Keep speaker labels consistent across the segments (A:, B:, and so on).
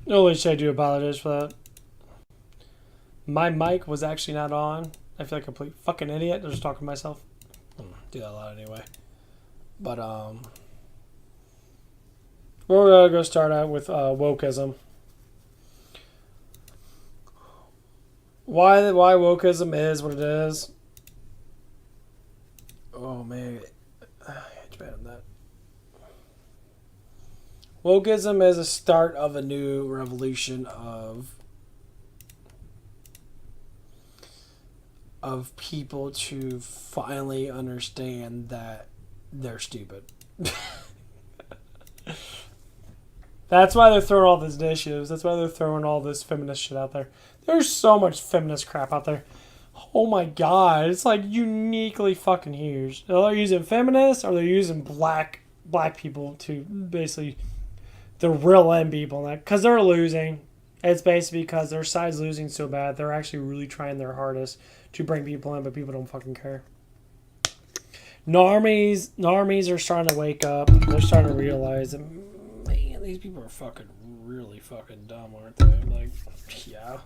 A: Holy shit, I do apologize for that. My mic was actually not on. I feel like a complete fucking idiot. I'm just talking to myself. Do that a lot anyway. But, we're going to go start out with wokeism. Why wokeism is what it is. Oh, man. It's bad on that. Wokeism is a start of a new revolution of people to finally understand that they're stupid. That's why they're throwing all these initiatives. That's why they're throwing all this feminist shit out there. There's so much feminist crap out there. Oh my god, it's like uniquely fucking huge. They're using feminists or they're using black people to basically the real end people, because they're losing. It's basically because their side's losing so bad. They're actually really trying their hardest to bring people in, but people don't fucking care. Normies are starting to wake up. They're starting to realize that, man, these people are fucking really fucking dumb, aren't they? Like, yeah,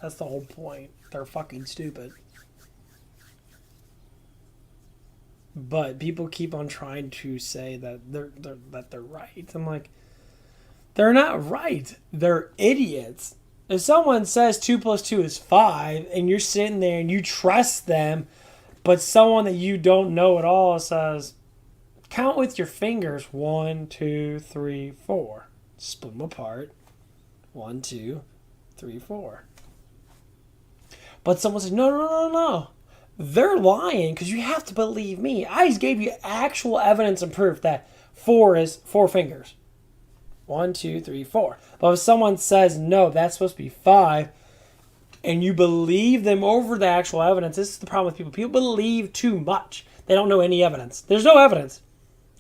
A: that's the whole point. They're fucking stupid. But people keep on trying to say that they're right. I'm like, they're not right. They're idiots. If someone says 2 plus 2 is 5 and you're sitting there and you trust them, but someone that you don't know at all says, count with your fingers, 1, 2, 3, 4. Split them apart. 1, 2, 3, 4. But someone says, no. They're lying because you have to believe me. I just gave you actual evidence and proof that 4 is 4 fingers. 1, 2, 3, 4. But if someone says, no, that's supposed to be 5, and you believe them over the actual evidence, this is the problem with people. People believe too much. They don't know any evidence. There's no evidence.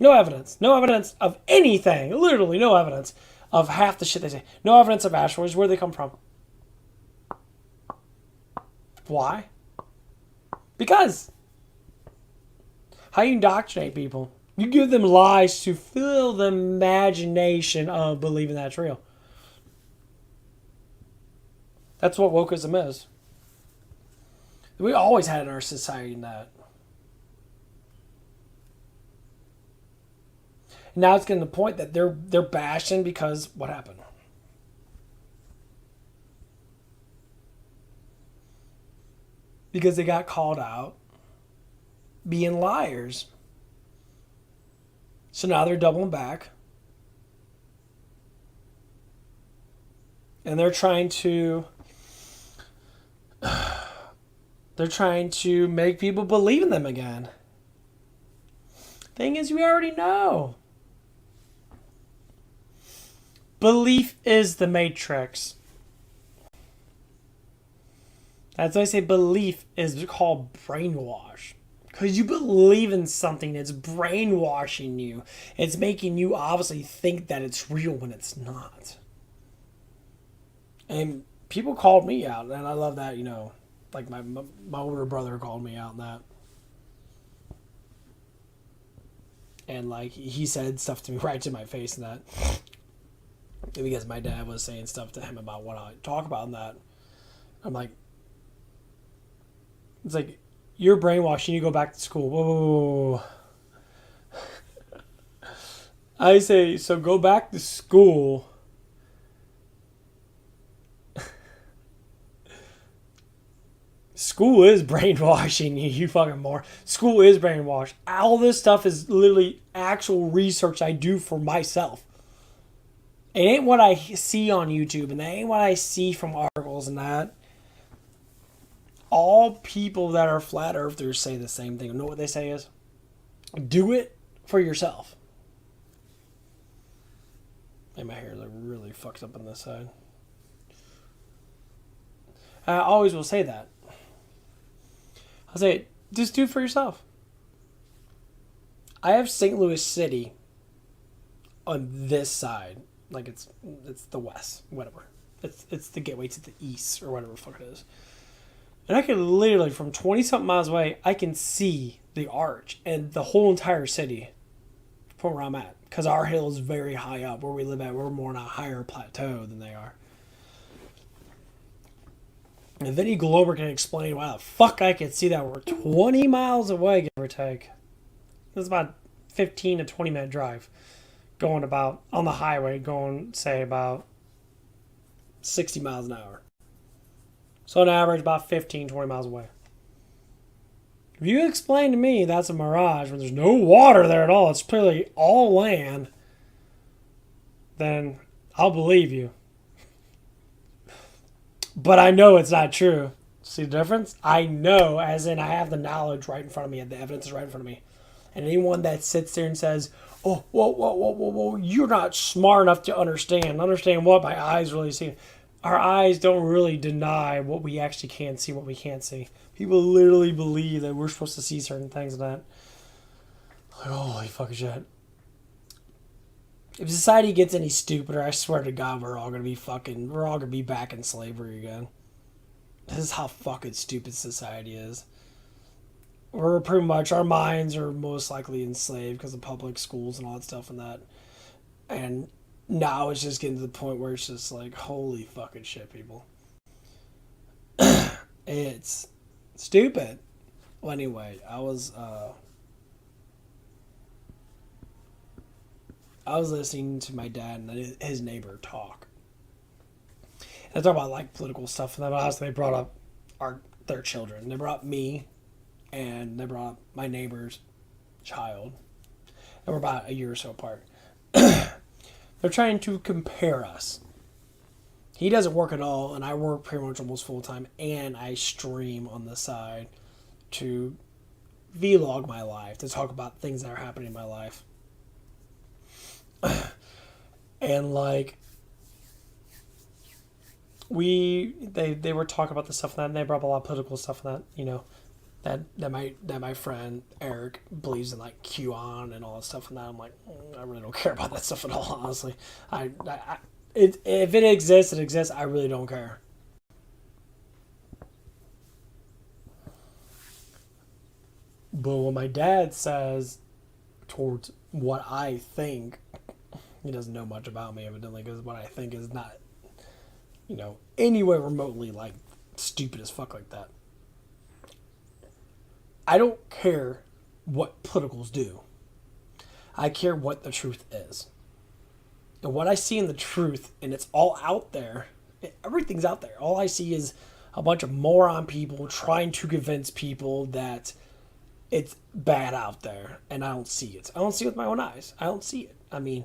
A: No evidence. No evidence of anything. Literally no evidence of half the shit they say. No evidence of asteroids. Where do they come from? Why? Because. How you indoctrinate people? You give them lies to fill the imagination of believing that's real. That's what wokeism is. We always had in our society that. Now it's getting to the point that they're bashing because what happened? Because they got called out being liars. So now they're doubling back. And they're trying to make people believe in them again. Thing is, we already know. Belief is the matrix. That's why I say belief is called brainwash. Because you believe in something, it's brainwashing you. It's making you obviously think that it's real when it's not. And people called me out, and I love that, like my older brother called me out on that. And like he said stuff to me right to my face and that. Because my dad was saying stuff to him about what I talk about and that. I'm like, it's like, you're brainwashed and you go back to school. Whoa. I say, so go back to school. School is brainwashing you, you fucking moron. School is brainwashed. All this stuff is literally actual research I do for myself. It ain't what I see on YouTube, and that ain't what I see from articles and that. All people that are flat earthers say the same thing. You know what they say is? Do it for yourself. And my hair is like really fucked up on this side. I always will say that. I'll say, just do it for yourself. I have St. Louis City on this side. Like it's the west, whatever. It's the gateway to the east or whatever the fuck it is. And I can literally, from 20-something miles away, I can see the arch and the whole entire city from where I'm at. because our hill is very high up where we live at. We're more on a higher plateau than they are. If any Glober can explain why the fuck I can see that we're 20 miles away, give or take. It's about 15 to 20 minute drive. Going about, on the highway, going, say, about 60 miles an hour. So on average, about 15, 20 miles away. If you explain to me that's a mirage when there's no water there at all, it's clearly all land, then I'll believe you. But I know it's not true. See the difference? I know, as in I have the knowledge right in front of me, and the evidence is right in front of me. And anyone that sits there and says, oh, whoa, you're not smart enough to understand. Understand what my eyes really see. Our eyes don't really deny what we actually can see, what we can't see. People literally believe that we're supposed to see certain things and that. Like, holy fucking shit. If society gets any stupider, I swear to God, we're all gonna be back in slavery again. This is how fucking stupid society is. We're pretty much, our minds are most likely enslaved because of public schools and all that stuff and that. And now it's just getting to the point where it's just like, holy fucking shit, people. It's stupid. Well, anyway, I was listening to my dad and his neighbor talk. And they talk about like political stuff, and then honestly, they brought up their children. They brought up me, and they brought up my neighbor's child. And we're about a year or so apart. They're trying to compare us. He doesn't work at all, and I work pretty much almost full time, and I stream on the side to vlog my life, to talk about things that are happening in my life. And like they were talking about the stuff and that, and they brought up a lot of political stuff and that, you know, that my friend Eric believes in like QAnon and all that stuff and that. I'm like, I really don't care about that stuff at all, honestly. If it exists, it exists. I really don't care. But what my dad says towards what I think, he doesn't know much about me evidently, because what I think is not, you know, anywhere remotely like stupid as fuck like that. I don't care what politicals do. I care what the truth is. And what I see in the truth, and it's all out there, everything's out there. All I see is a bunch of moron people trying to convince people that it's bad out there, and I don't see it. I don't see it with my own eyes. I don't see it. I mean,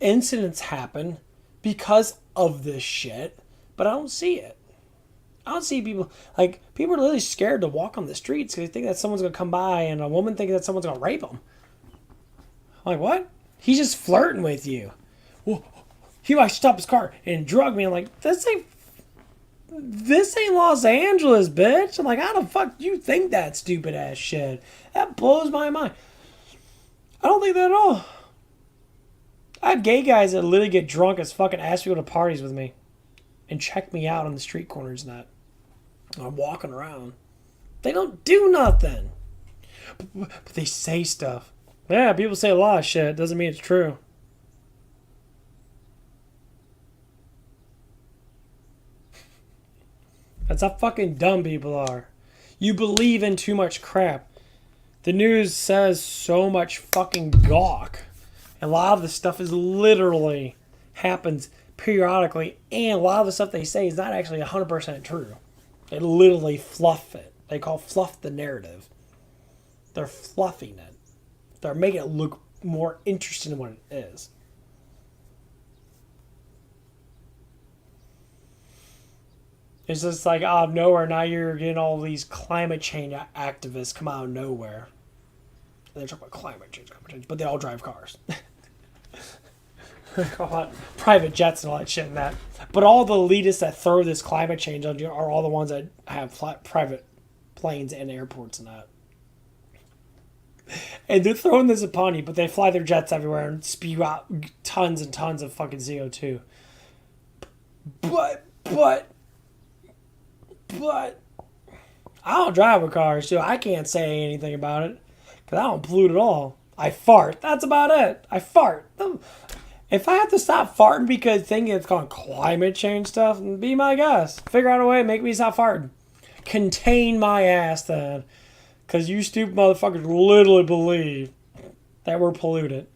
A: incidents happen because of this shit, but I don't see it. I don't see people, like, people are literally scared to walk on the streets because they think that someone's going to come by, and a woman thinks that someone's going to rape them. I'm like, what? He's just flirting with you. Well, he might stop his car and drug me. I'm like, this ain't Los Angeles, bitch. I'm like, how the fuck do you think that stupid ass shit? That blows my mind. I don't think that at all. I have gay guys that literally get drunk as fucking ask me to go to parties with me and check me out on the street corners and that. I'm walking around. They don't do nothing. But they say stuff. Yeah, people say a lot of shit. Doesn't mean it's true. That's how fucking dumb people are. You believe in too much crap. The news says so much fucking gawk. And a lot of the stuff is literally happens periodically. And a lot of the stuff they say is not actually 100% true. They literally fluff it. They call fluff the narrative. They're fluffing it. They're making it look more interesting than what it is. It's just like out of nowhere, now you're getting all these climate change activists come out of nowhere. And they talk about climate change, but they all drive cars. Private jets and all that shit and that. But all the elitists that throw this climate change on you are all the ones that have private planes and airports and that. And they're throwing this upon you, but they fly their jets everywhere and spew out tons and tons of fucking CO2. But I don't drive a car, so I can't say anything about it because I don't pollute at all. I fart. That's about it. I fart. If I have to stop farting because thinking it's called climate change stuff, be my guest. Figure out a way to make me stop farting. Contain my ass then. Because you stupid motherfuckers literally believe that we're polluted.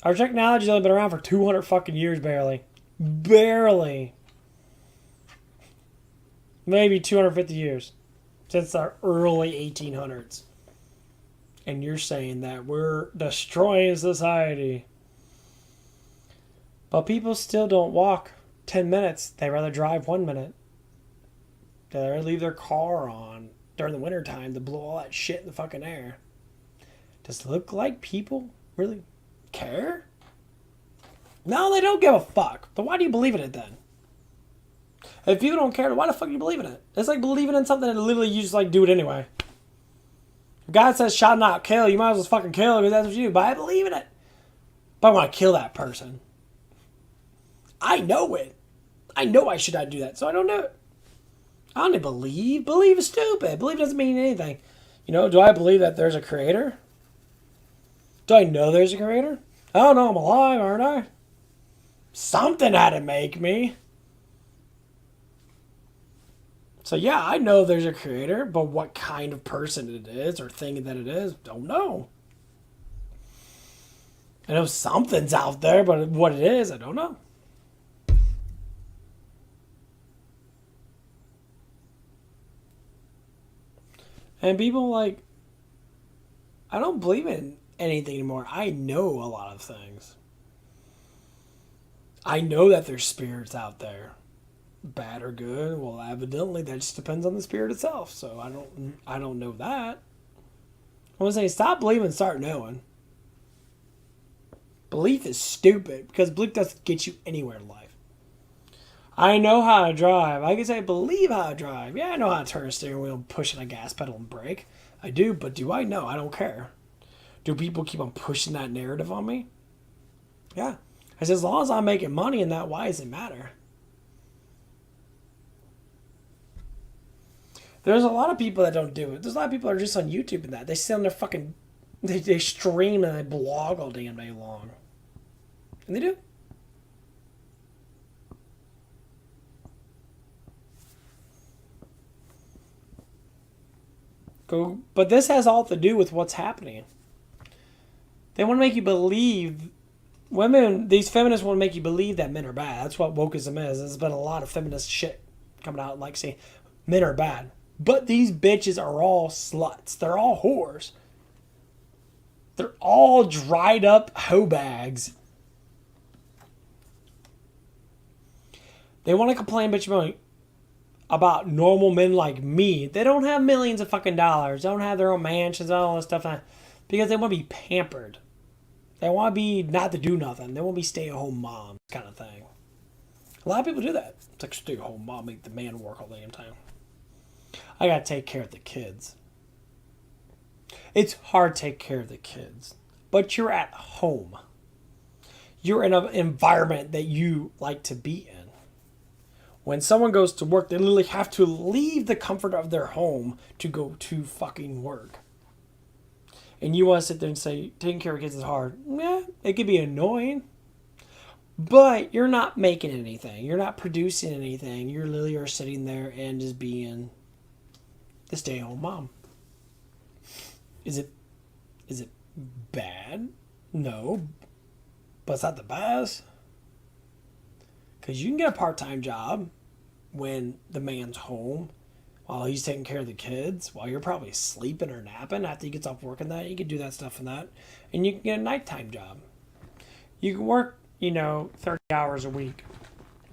A: Our technology's only been around for 200 fucking years, barely. Barely. Maybe 250 years. Since the early 1800s. And you're saying that we're destroying society. But people still don't walk 10 minutes. They rather drive 1 minute. They rather leave their car on during the wintertime to blow all that shit in the fucking air. Does it look like people really care? No, they don't give a fuck. But why do you believe in it then? If people don't care, why the fuck do you believe in it? It's like believing in something that literally you just like do it anyway. If God says shot not kill, you might as well fucking kill because that's what you do. But I believe in it. But I want to kill that person. I know it. I know I should not do that, so I don't do it. I don't believe. Believe is stupid. Believe doesn't mean anything. You know, do I believe that there's a creator? Do I know there's a creator? I don't know, I'm alive, aren't I? Something had to make me. So yeah, I know there's a creator, but what kind of person it is or thing that it is, don't know. I know something's out there, but what it is, I don't know. And people like, I don't believe in anything anymore. I know a lot of things. I know that there's spirits out there. Bad or good, well, evidently that just depends on the spirit itself. So I don't know that. I want to say stop believing, start knowing. Belief is stupid because belief doesn't get you anywhere in life. I know how to drive. I can say believe how to drive. Yeah, I know how to turn a steering wheel, push in a gas pedal and brake. I do, but do I know? I don't care. Do people keep on pushing that narrative on me? Yeah. I said as long as I'm making money in that, why does it matter? There's a lot of people that don't do it. There's a lot of people that are just on YouTube and that. They sit on their fucking... They stream and they blog all damn day long. And they do. But this has all to do with what's happening. They want to make you believe... These feminists want to make you believe that men are bad. That's what wokeism is. There's been a lot of feminist shit coming out like saying men are bad. But these bitches are all sluts. They're all whores. They're all dried up hoe bags. They want to complain about normal men like me. They don't have millions of fucking dollars. They don't have their own mansions and all this stuff. Because they want to be pampered. They want to be not to do nothing. They want to be stay-at-home moms kind of thing. A lot of people do that. It's like stay-at-home mom, make the man work all the damn time. I gotta take care of the kids. It's hard to take care of the kids. But you're at home. You're in an environment that you like to be in. When someone goes to work, they literally have to leave the comfort of their home to go to fucking work. And you want to sit there and say, taking care of kids is hard. Yeah, it could be annoying. But you're not making anything. You're not producing anything. You literally are sitting there and just being the stay-at-home mom. Is it bad? No. But it's not the best. Because you can get a part-time job when the man's home while he's taking care of the kids, while you're probably sleeping or napping after he gets off work and that. You can do that stuff and that. And you can get a nighttime job. You can work, 30 hours a week.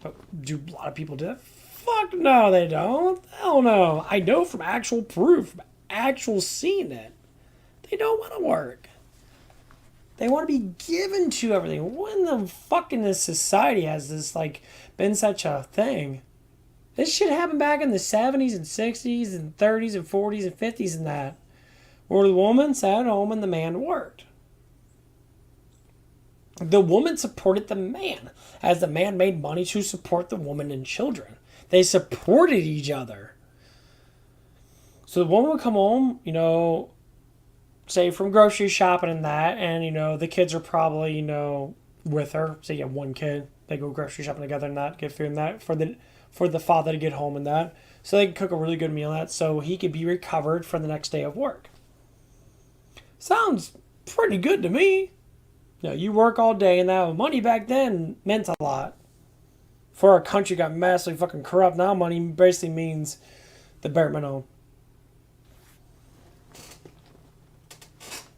A: But do a lot of people do that? Fuck no, they don't. Hell no. I know from actual proof, from actual seeing it. They don't want to work. They want to be given to everything. When the fuck in this society has this, been such a thing? This shit happened back in the 70s and 60s and 30s and 40s and 50s and that. Where the woman sat at home and the man worked. The woman supported the man as the man made money to support the woman and children. They supported each other. So the woman would come home, say from grocery shopping and that, and the kids are probably with her. Say you have one kid, they go grocery shopping together and that, get food and that for the father to get home and that, so they can cook a really good meal and that, so he could be recovered for the next day of work. Sounds pretty good to me. You work all day and that money back then meant a lot. For our country got massively fucking corrupt, now money basically means the bare minimum.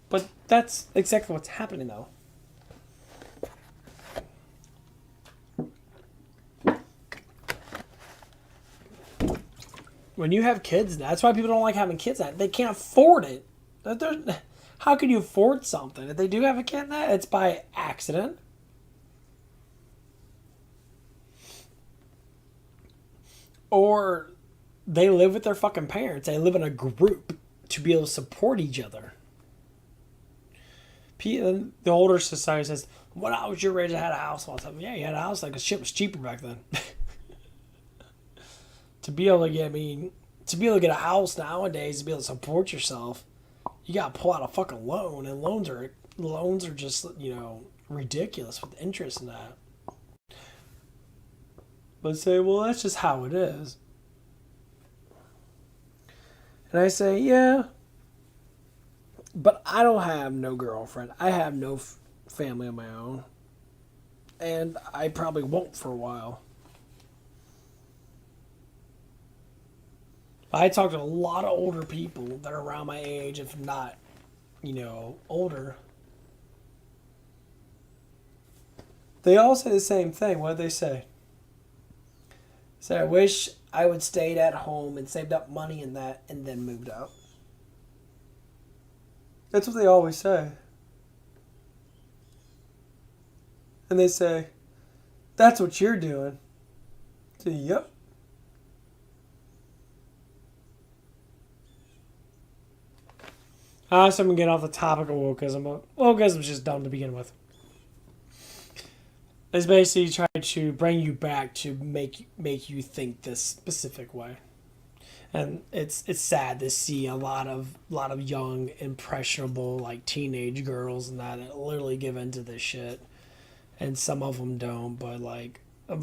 A: But that's exactly what's happening though. When you have kids, that's why people don't like having kids. They can't afford it. How can you afford something? If they do have a kid, it's by accident. Or they live with their fucking parents. They live in a group to be able to support each other. The older society says, when I was your age, I had a house all the time. Yeah, you had a house, like a shit was cheaper back then. To be able to get a house nowadays, to be able to support yourself, you gotta pull out a fucking loan, and loans are just ridiculous with interest in that. But say, well, that's just how it is. And I say, yeah, but I don't have no girlfriend. I have no family of my own. And I probably won't for a while. I talk to a lot of older people that are around my age, if not, older. They all say the same thing. What do they say? Say, I wish I would stayed at home and saved up money in that and then moved out. That's what they always say. And they say, that's what you're doing. I say, yep. So I'm going to get off the topic of wokeism, but wokeism is just dumb to begin with. It's basically trying to bring you back to make you think this specific way. And it's sad to see a lot of young, impressionable, like teenage girls and that literally give into this shit. And some of them don't, but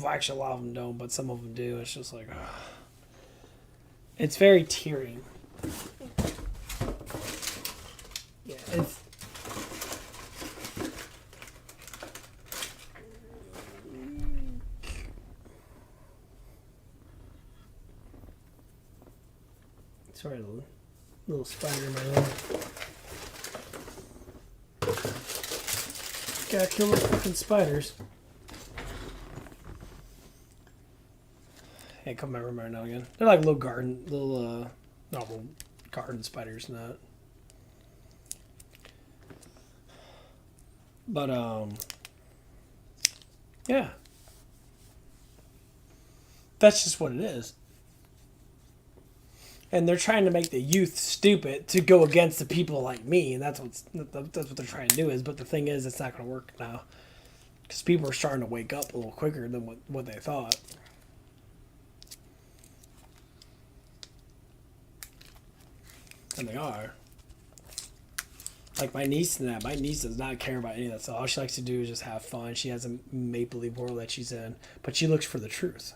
A: actually a lot of them don't, but some of them do. It's just like, ugh. It's very tearing. Yeah, it's. Sorry, a little spider in my leg. Gotta kill those fucking spiders. Hey, come my room right now again. They're like normal garden spiders, not. But yeah, that's just what it is. And they're trying to make the youth stupid to go against the people like me, and that's what they're trying to do. But the thing is, it's not going to work now because people are starting to wake up a little quicker than what they thought. And they are. Like my niece and that. My niece does not care about any of that stuff. All she likes to do is just have fun. She has a make-believe world that she's in, but she looks for the truth.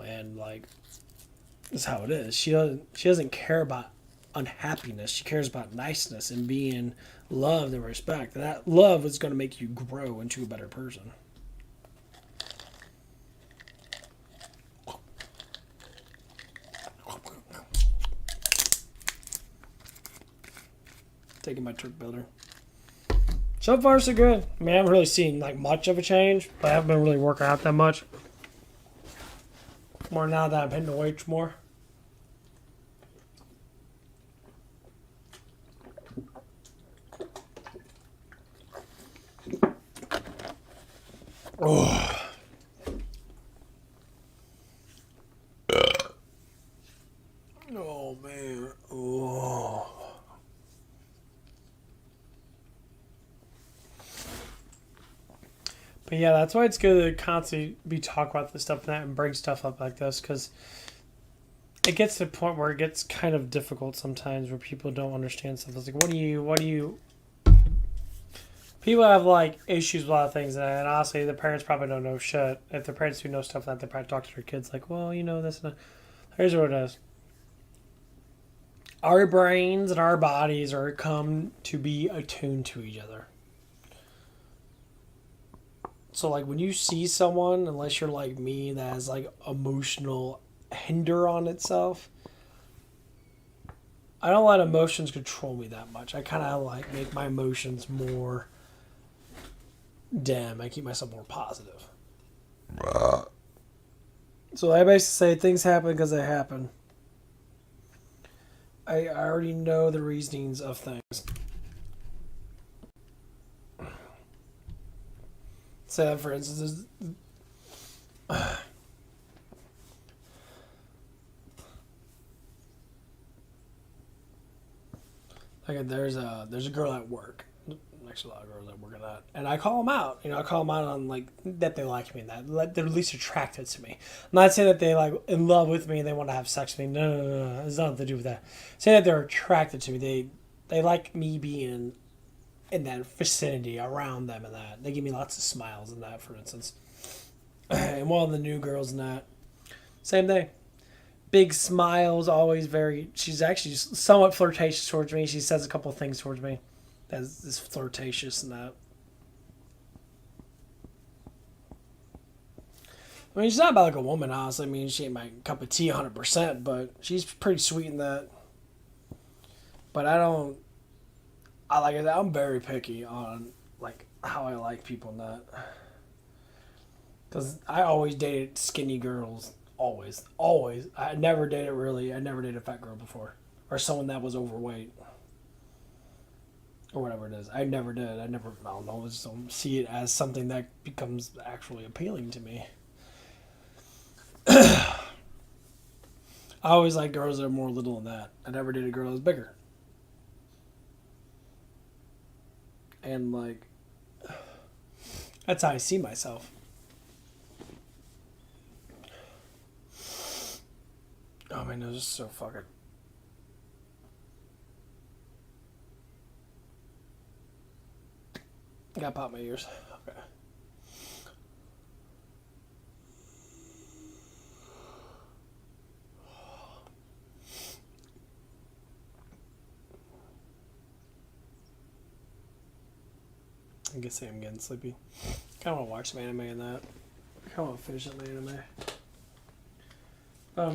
A: And that's how it is. She doesn't care about unhappiness. She cares about niceness and being loved and respect. And that love is going to make you grow into a better person. Taking my Turk builder. So far, so good. I mean, I haven't really seen much of a change, but I haven't been really working out that much. More now that I'm hitting the weights more. Oh. Oh man. Oh. But Yeah, that's why it's good to constantly be talk about this stuff and that and bring stuff up like this because it gets to the point where it gets kind of difficult sometimes where people don't understand stuff. It's like, what do you, people have like issues with a lot of things, and honestly, the parents probably don't know shit. If the parents do know stuff, that they probably talk to their kids like, well, you know this. And that. Here's what it is: our brains and our bodies are come to be attuned to each other. So like when you see someone, unless you're like me, that has like emotional hinder on itself, I don't let emotions control me that much. I kind of like make my emotions more dim. I keep myself more positive. So I basically say things happen because they happen. I already know the reasonings of things. Say that for instance, like there's a girl at work. Actually, a lot of girls that work at that, and I call them out. You know, I call them out on like that they like me, and that they're at least attracted to me. I'm not saying that they like in love with me and they want to have sex with me. No. It's nothing to do with that. Say that they're attracted to me. They like me being in that vicinity around them, and that they give me lots of smiles and that, for instance. And one of the new girls in that, same thing. Big smiles, always very. She's actually somewhat flirtatious towards me. She says a couple of things towards me that is flirtatious and that. I mean, she's not about like a woman, honestly. I mean, she ain't my cup of tea 100%, but she's pretty sweet in that. But I don't. I like it. I'm very picky on like how I like people in that. Because I always dated skinny girls. Always. I never dated a fat girl before. Or someone that was overweight. Or whatever it is. I never did. I don't know. I just don't see it as something that becomes actually appealing to me. I always like girls that are more little than that. I never dated a girl that was bigger. And like, that's how I see myself. Oh my nose is so fucking. I gotta pop my ears. Okay. I guess I'm getting sleepy. I kind of want to watch some anime in that. I kind of want to finish that anime.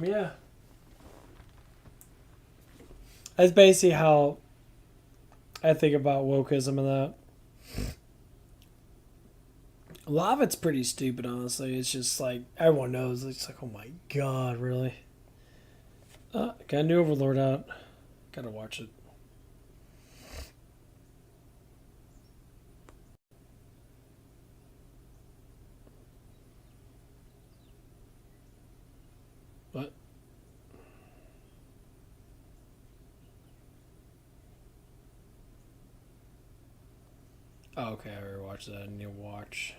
A: Yeah. That's basically how I think about wokeism and that. A lot of it's pretty stupid, honestly. It's just like, everyone knows. It's like, oh my god, really? Got a new Overlord out. Gotta watch it. What? Oh, okay, I already watched that. I need to watch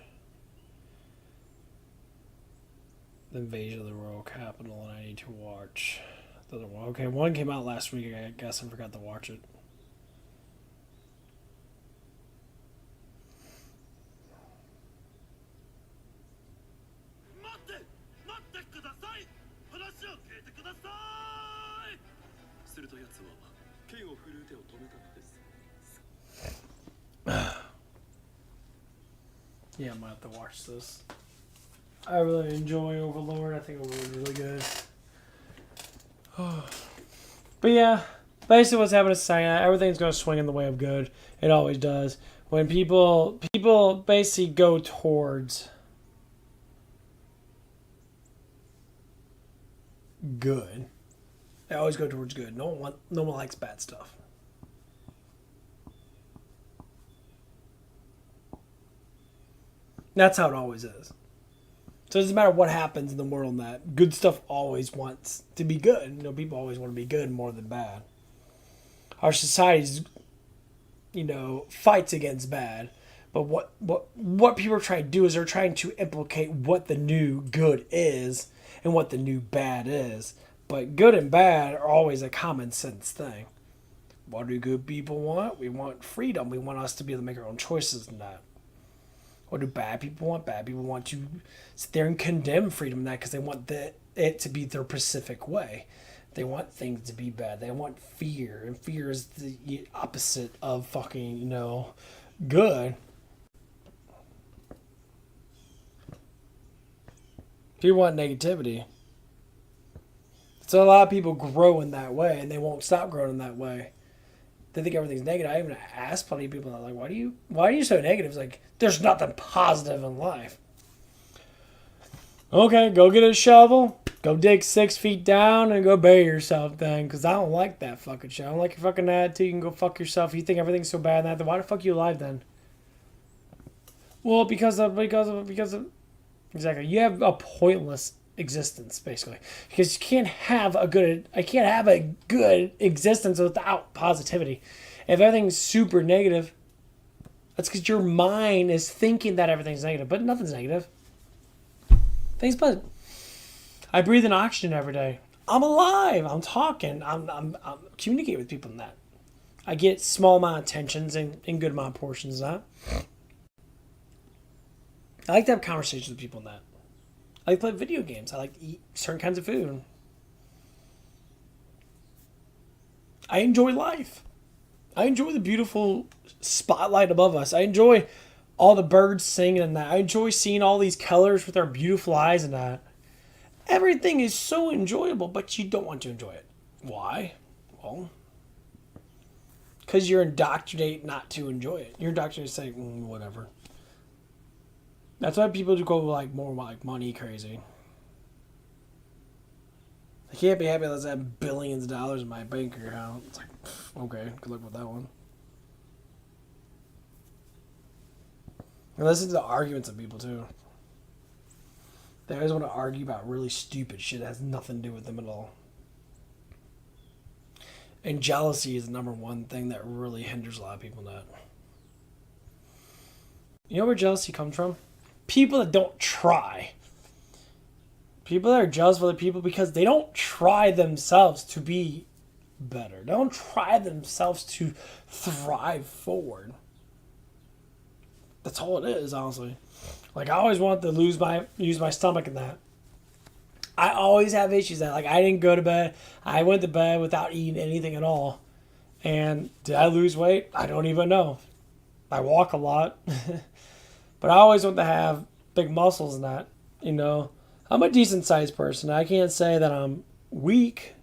A: The Invasion of the Royal Capital, and I need to watch the other one. Okay, one came out last week. I guess I forgot to watch it. Yeah, I might have to watch this. I really enjoy Overlord. I think Overlord is really good. But yeah, basically what's happening is saying everything's going to swing in the way of good. It always does. When people basically go towards good, they always go towards good. No one likes bad stuff. That's how it always is. So it doesn't matter what happens in the world, that good stuff always wants to be good. You know, people always want to be good more than bad. Our society's, fights against bad, But what people are trying to do is they're trying to implicate what the new good is and what the new bad is. But good and bad are always a common sense thing. What do good people want? We want freedom. We want us to be able to make our own choices in that. What do bad people want? Bad people want to sit there and condemn freedom in that because they want it to be their specific way. They want things to be bad. They want fear. And fear is the opposite of fucking, good. People want negativity. So a lot of people grow in that way and they won't stop growing in that way. They think everything's negative. I even ask plenty of people that are like, why are you so negative? It's like, there's nothing positive in life. Okay, go get a shovel, go dig 6 feet down, and go bury yourself then, because I don't like that fucking shit. I don't like your fucking attitude. You can go fuck yourself. You think everything's so bad in that, then why the fuck are you alive then? Well, because of exactly. You have a pointless existence, basically, because I can't have a good existence without positivity. If everything's super negative, that's because your mind is thinking that everything's negative, but nothing's negative. Things but I breathe in oxygen every day. I'm alive. I'm talking. I'm communicating with people in that. I get small amount of tensions and good amount of portions of that. I like to have conversations with people in that. I like to play video games. I like to eat certain kinds of food. I enjoy life. I enjoy the beautiful spotlight above us. I enjoy all the birds singing and that. I enjoy seeing all these colors with our beautiful eyes and that. Everything is so enjoyable, but you don't want to enjoy it. Why? Well, because you're indoctrinated not to enjoy it. You're indoctrinated to say, whatever. That's why people do go like more like money crazy. I can't be happy unless I have billions of dollars in my bank account. It's like, okay, good luck with that one. And listen to the arguments of people too. They always want to argue about really stupid shit that has nothing to do with them at all. And jealousy is the number one thing that really hinders a lot of people in that. You know where jealousy comes from? People that don't try. People that are jealous of other people because they don't try themselves to be better. They don't try themselves to thrive forward. That's all it is, honestly. Like, I always want to use my stomach in that. I always have issues that, like, I didn't go to bed. I went to bed without eating anything at all. And did I lose weight? I don't even know. I walk a lot. But I always want to have big muscles in that, I'm a decent sized person. I can't say that I'm weak,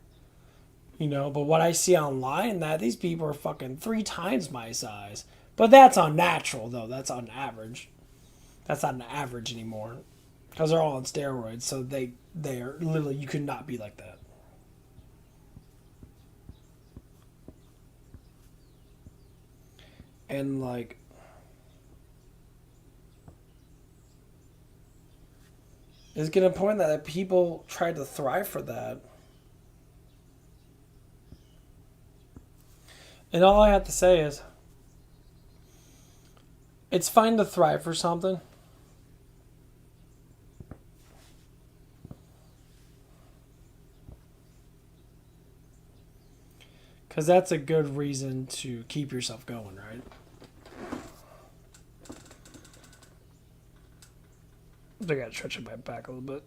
A: but what I see online, that these people are fucking 3 times my size. But that's unnatural, though. That's on average. That's not an average anymore. Because they're all on steroids, so they are literally, you could not be like that. And like, it's going to point that people try to thrive for that. And all I have to say is, it's fine to thrive for something. Because that's a good reason to keep yourself going, right? I gotta stretch my back a little bit.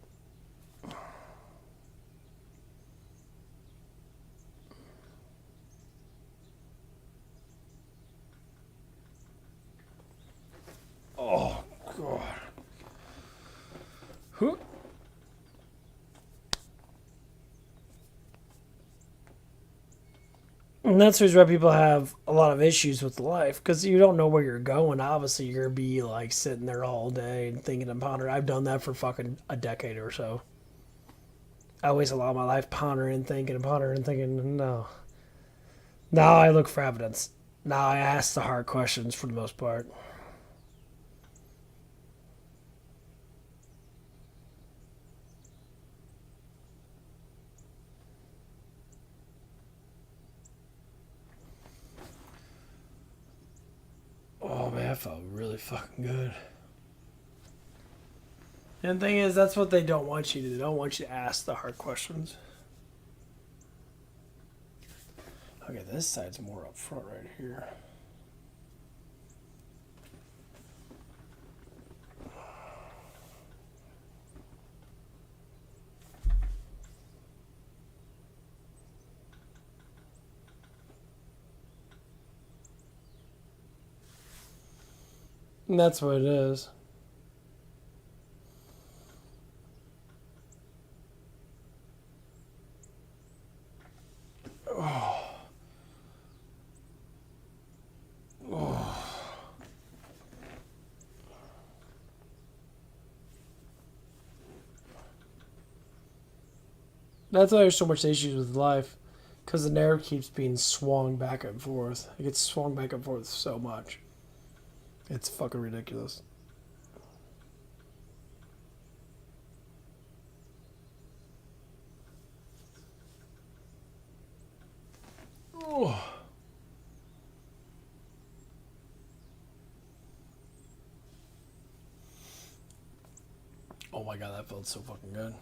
A: Oh, God. Who? And that's the reason why people have a lot of issues with life, because you don't know where you're going. Obviously, you're going to be like sitting there all day and thinking and pondering. I've done that for fucking a decade or so. I waste a lot of my life pondering and thinking, no. Now I look for evidence. Now I ask the hard questions for the most part. Oh man, I felt really fucking good. And the thing is, that's what they don't want you to do. They don't want you to ask the hard questions. Okay, this side's more up front right here. And that's what it is. Oh. Oh. That's why there's so much issues with life. Because the narrative keeps being swung back and forth. It gets swung back and forth so much. It's fucking ridiculous. Oh. Oh my god, that felt so fucking good.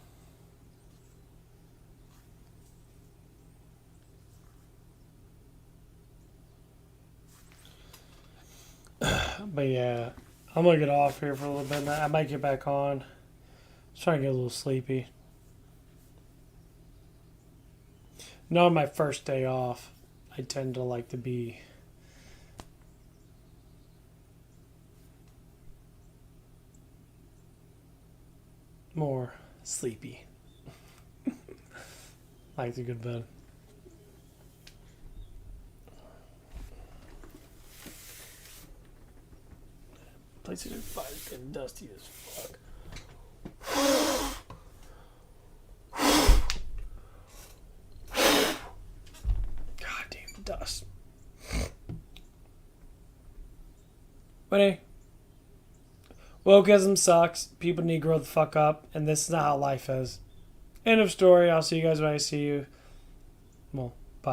A: But yeah, I'm gonna get off here for a little bit. I might get back on. Just trying to get a little sleepy. Not on my first day off. I tend to like to be more sleepy. Like to go to bed. PlayStation 5 is getting dusty as fuck. God damn dust. But hey, wokeism sucks. People need to grow the fuck up, and this is not how life is. End of story. I'll see you guys when I see you. Well,